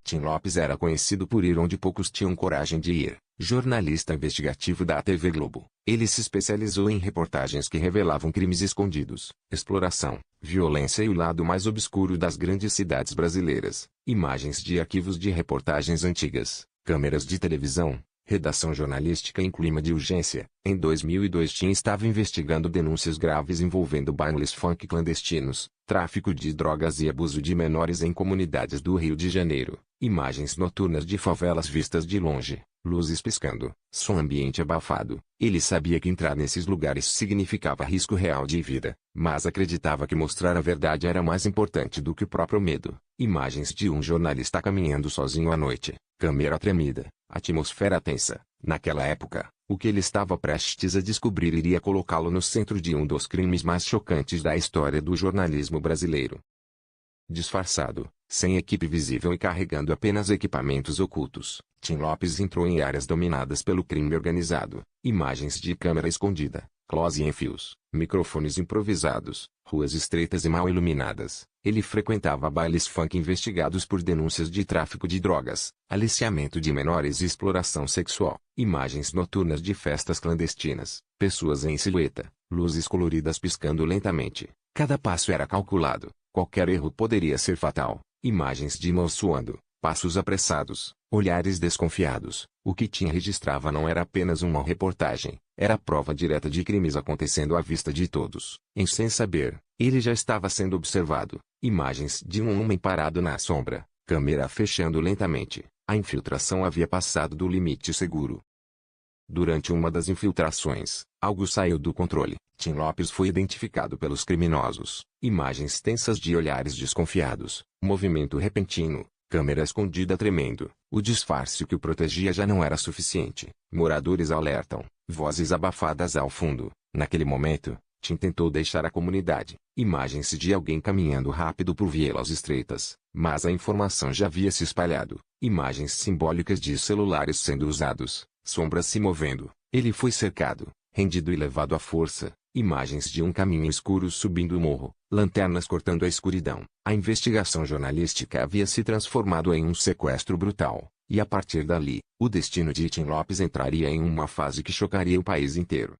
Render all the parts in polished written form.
Tim Lopes era conhecido por ir onde poucos tinham coragem de ir. Jornalista investigativo da TV Globo, ele se especializou em reportagens que revelavam crimes escondidos, exploração, violência e o lado mais obscuro das grandes cidades brasileiras. Imagens de arquivos de reportagens antigas, câmeras de televisão, redação jornalística em clima de urgência. Em 2002 Tim estava investigando denúncias graves envolvendo bailes funk clandestinos, tráfico de drogas e abuso de menores em comunidades do Rio de Janeiro. Imagens noturnas de favelas vistas de longe, luzes piscando, som ambiente abafado. Ele sabia que entrar nesses lugares significava risco real de vida, mas acreditava que mostrar a verdade era mais importante do que o próprio medo. Imagens de um jornalista caminhando sozinho à noite, câmera tremida, atmosfera tensa. Naquela época, o que ele estava prestes a descobrir iria colocá-lo no centro de um dos crimes mais chocantes da história do jornalismo brasileiro. Disfarçado, sem equipe visível e carregando apenas equipamentos ocultos, Tim Lopes entrou em áreas dominadas pelo crime organizado. Imagens de câmera escondida, close em fios, microfones improvisados, ruas estreitas e mal iluminadas. Ele frequentava bailes funk investigados por denúncias de tráfico de drogas, aliciamento de menores e exploração sexual. Imagens noturnas de festas clandestinas, pessoas em silhueta, luzes coloridas piscando lentamente. Cada passo era calculado. Qualquer erro poderia ser fatal. Imagens de mãos suando, passos apressados, olhares desconfiados. O que Tim registrava não era apenas uma reportagem, era prova direta de crimes acontecendo à vista de todos. Sem saber, ele já estava sendo observado. Imagens de um homem parado na sombra, câmera fechando lentamente. A infiltração havia passado do limite seguro. Durante uma das infiltrações, algo saiu do controle. Tim Lopes foi identificado pelos criminosos. Imagens tensas de olhares desconfiados, movimento repentino, câmera escondida tremendo. O disfarce que o protegia já não era suficiente. Moradores alertam, vozes abafadas ao fundo. Naquele momento, Tim tentou deixar a comunidade. Imagens de alguém caminhando rápido por vielas estreitas, mas a informação já havia se espalhado. Imagens simbólicas de celulares sendo usados, sombras se movendo. Ele foi cercado, rendido e levado à força. Imagens de um caminho escuro subindo o morro, lanternas cortando a escuridão. A investigação jornalística havia se transformado em um sequestro brutal, e a partir dali, o destino de Tim Lopes entraria em uma fase que chocaria o país inteiro.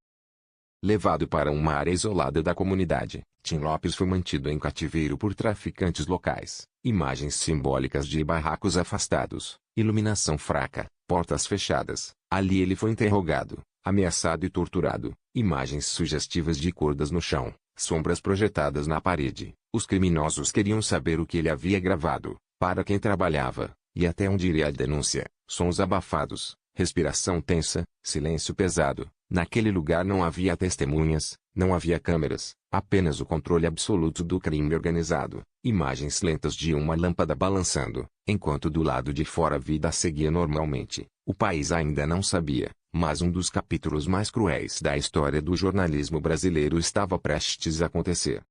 Levado para uma área isolada da comunidade, Tim Lopes foi mantido em cativeiro por traficantes locais. Imagens simbólicas de barracos afastados, iluminação fraca, portas fechadas. Ali ele foi interrogado, ameaçado e torturado. Imagens sugestivas de cordas no chão, sombras projetadas na parede. Os criminosos queriam saber o que ele havia gravado, para quem trabalhava, e até onde iria a denúncia. Sons abafados, respiração tensa, silêncio pesado. Naquele lugar não havia testemunhas, não havia câmeras, apenas o controle absoluto do crime organizado. Imagens lentas de uma lâmpada balançando, enquanto do lado de fora a vida seguia normalmente. O país ainda não sabia, mas um dos capítulos mais cruéis da história do jornalismo brasileiro estava prestes a acontecer.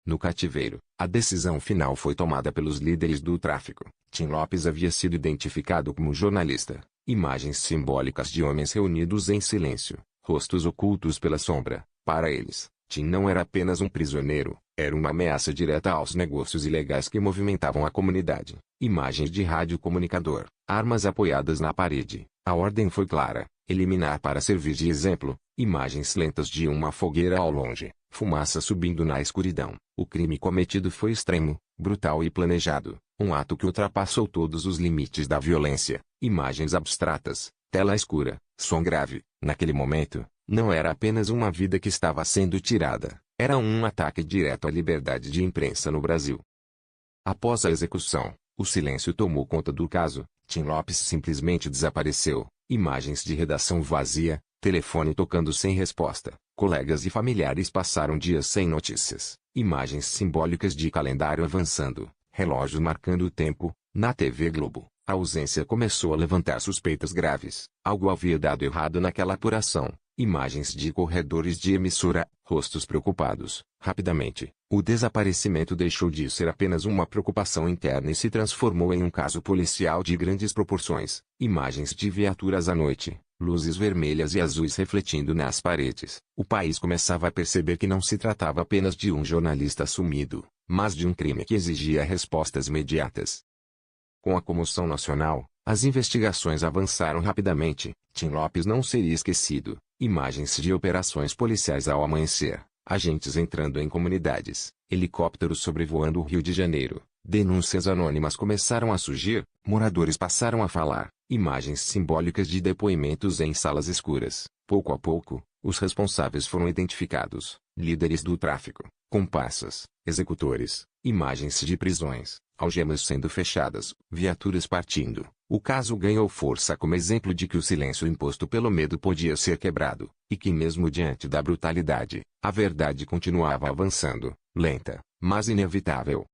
No cativeiro, a decisão final foi tomada pelos líderes do tráfico. Tim Lopes havia sido identificado como jornalista. Imagens simbólicas de homens reunidos em silêncio, rostos ocultos pela sombra. Para eles, Tim não era apenas um prisioneiro, era uma ameaça direta aos negócios ilegais que movimentavam a comunidade. Imagens de radiocomunicador, armas apoiadas na parede. A ordem foi clara: eliminar para servir de exemplo. Imagens lentas de uma fogueira ao longe, fumaça subindo na escuridão. O crime cometido foi extremo, brutal e planejado, um ato que ultrapassou todos os limites da violência. Imagens abstratas, tela escura, som grave. Naquele momento, não era apenas uma vida que estava sendo tirada, era um ataque direto à liberdade de imprensa no Brasil. Após a execução, o silêncio tomou conta do caso. Tim Lopes simplesmente desapareceu. Imagens de redação vazia, telefone tocando sem resposta. Colegas e familiares passaram dias sem notícias. Imagens simbólicas de calendário avançando, relógio marcando o tempo. Na TV Globo, a ausência começou a levantar suspeitas graves. Algo havia dado errado naquela apuração. Imagens de corredores de emissora, rostos preocupados. Rapidamente, o desaparecimento deixou de ser apenas uma preocupação interna e se transformou em um caso policial de grandes proporções. Imagens de viaturas à noite, luzes vermelhas e azuis refletindo nas paredes. O país começava a perceber que não se tratava apenas de um jornalista sumido, mas de um crime que exigia respostas imediatas. Com a comoção nacional, as investigações avançaram rapidamente. Tim Lopes não seria esquecido. Imagens de operações policiais ao amanhecer, agentes entrando em comunidades, helicópteros sobrevoando o Rio de Janeiro. Denúncias anônimas começaram a surgir, moradores passaram a falar, imagens simbólicas de depoimentos em salas escuras. Pouco a pouco, os responsáveis foram identificados, líderes do tráfico, comparsas, executores, imagens de prisões, algemas sendo fechadas, viaturas partindo. O caso ganhou força como exemplo de que o silêncio imposto pelo medo podia ser quebrado, e que mesmo diante da brutalidade, a verdade continuava avançando, lenta, mas inevitável.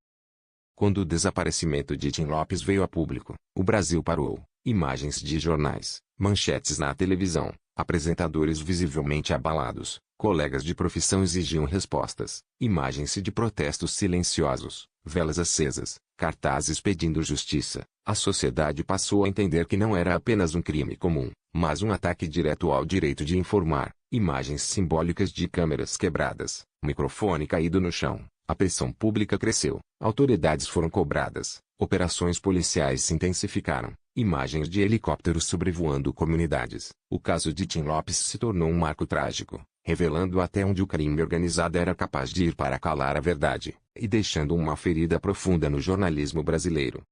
Quando o desaparecimento de Tim Lopes veio a público, o Brasil parou. Imagens de jornais, manchetes na televisão, apresentadores visivelmente abalados, colegas de profissão exigiam respostas, imagens de protestos silenciosos, velas acesas, cartazes pedindo justiça. A sociedade passou a entender que não era apenas um crime comum, mas um ataque direto ao direito de informar. Imagens simbólicas de câmeras quebradas, microfone caído no chão. A pressão pública cresceu, autoridades foram cobradas, operações policiais se intensificaram, imagens de helicópteros sobrevoando comunidades. O caso de Tim Lopes se tornou um marco trágico, revelando até onde o crime organizado era capaz de ir para calar a verdade, e deixando uma ferida profunda no jornalismo brasileiro.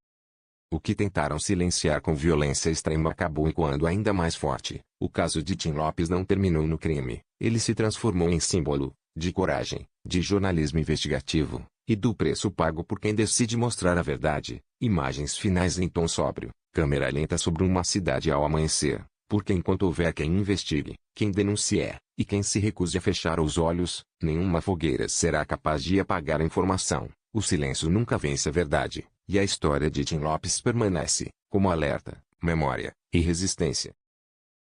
O que tentaram silenciar com violência extrema acabou ecoando ainda mais forte. O caso de Tim Lopes não terminou no crime, ele se transformou em símbolo de coragem, de jornalismo investigativo, e do preço pago por quem decide mostrar a verdade. Imagens finais em tom sóbrio, câmera lenta sobre uma cidade ao amanhecer, porque enquanto houver quem investigue, quem denuncie, e quem se recuse a fechar os olhos, nenhuma fogueira será capaz de apagar a informação. O silêncio nunca vence a verdade, e a história de Tim Lopes permanece, como alerta, memória e resistência.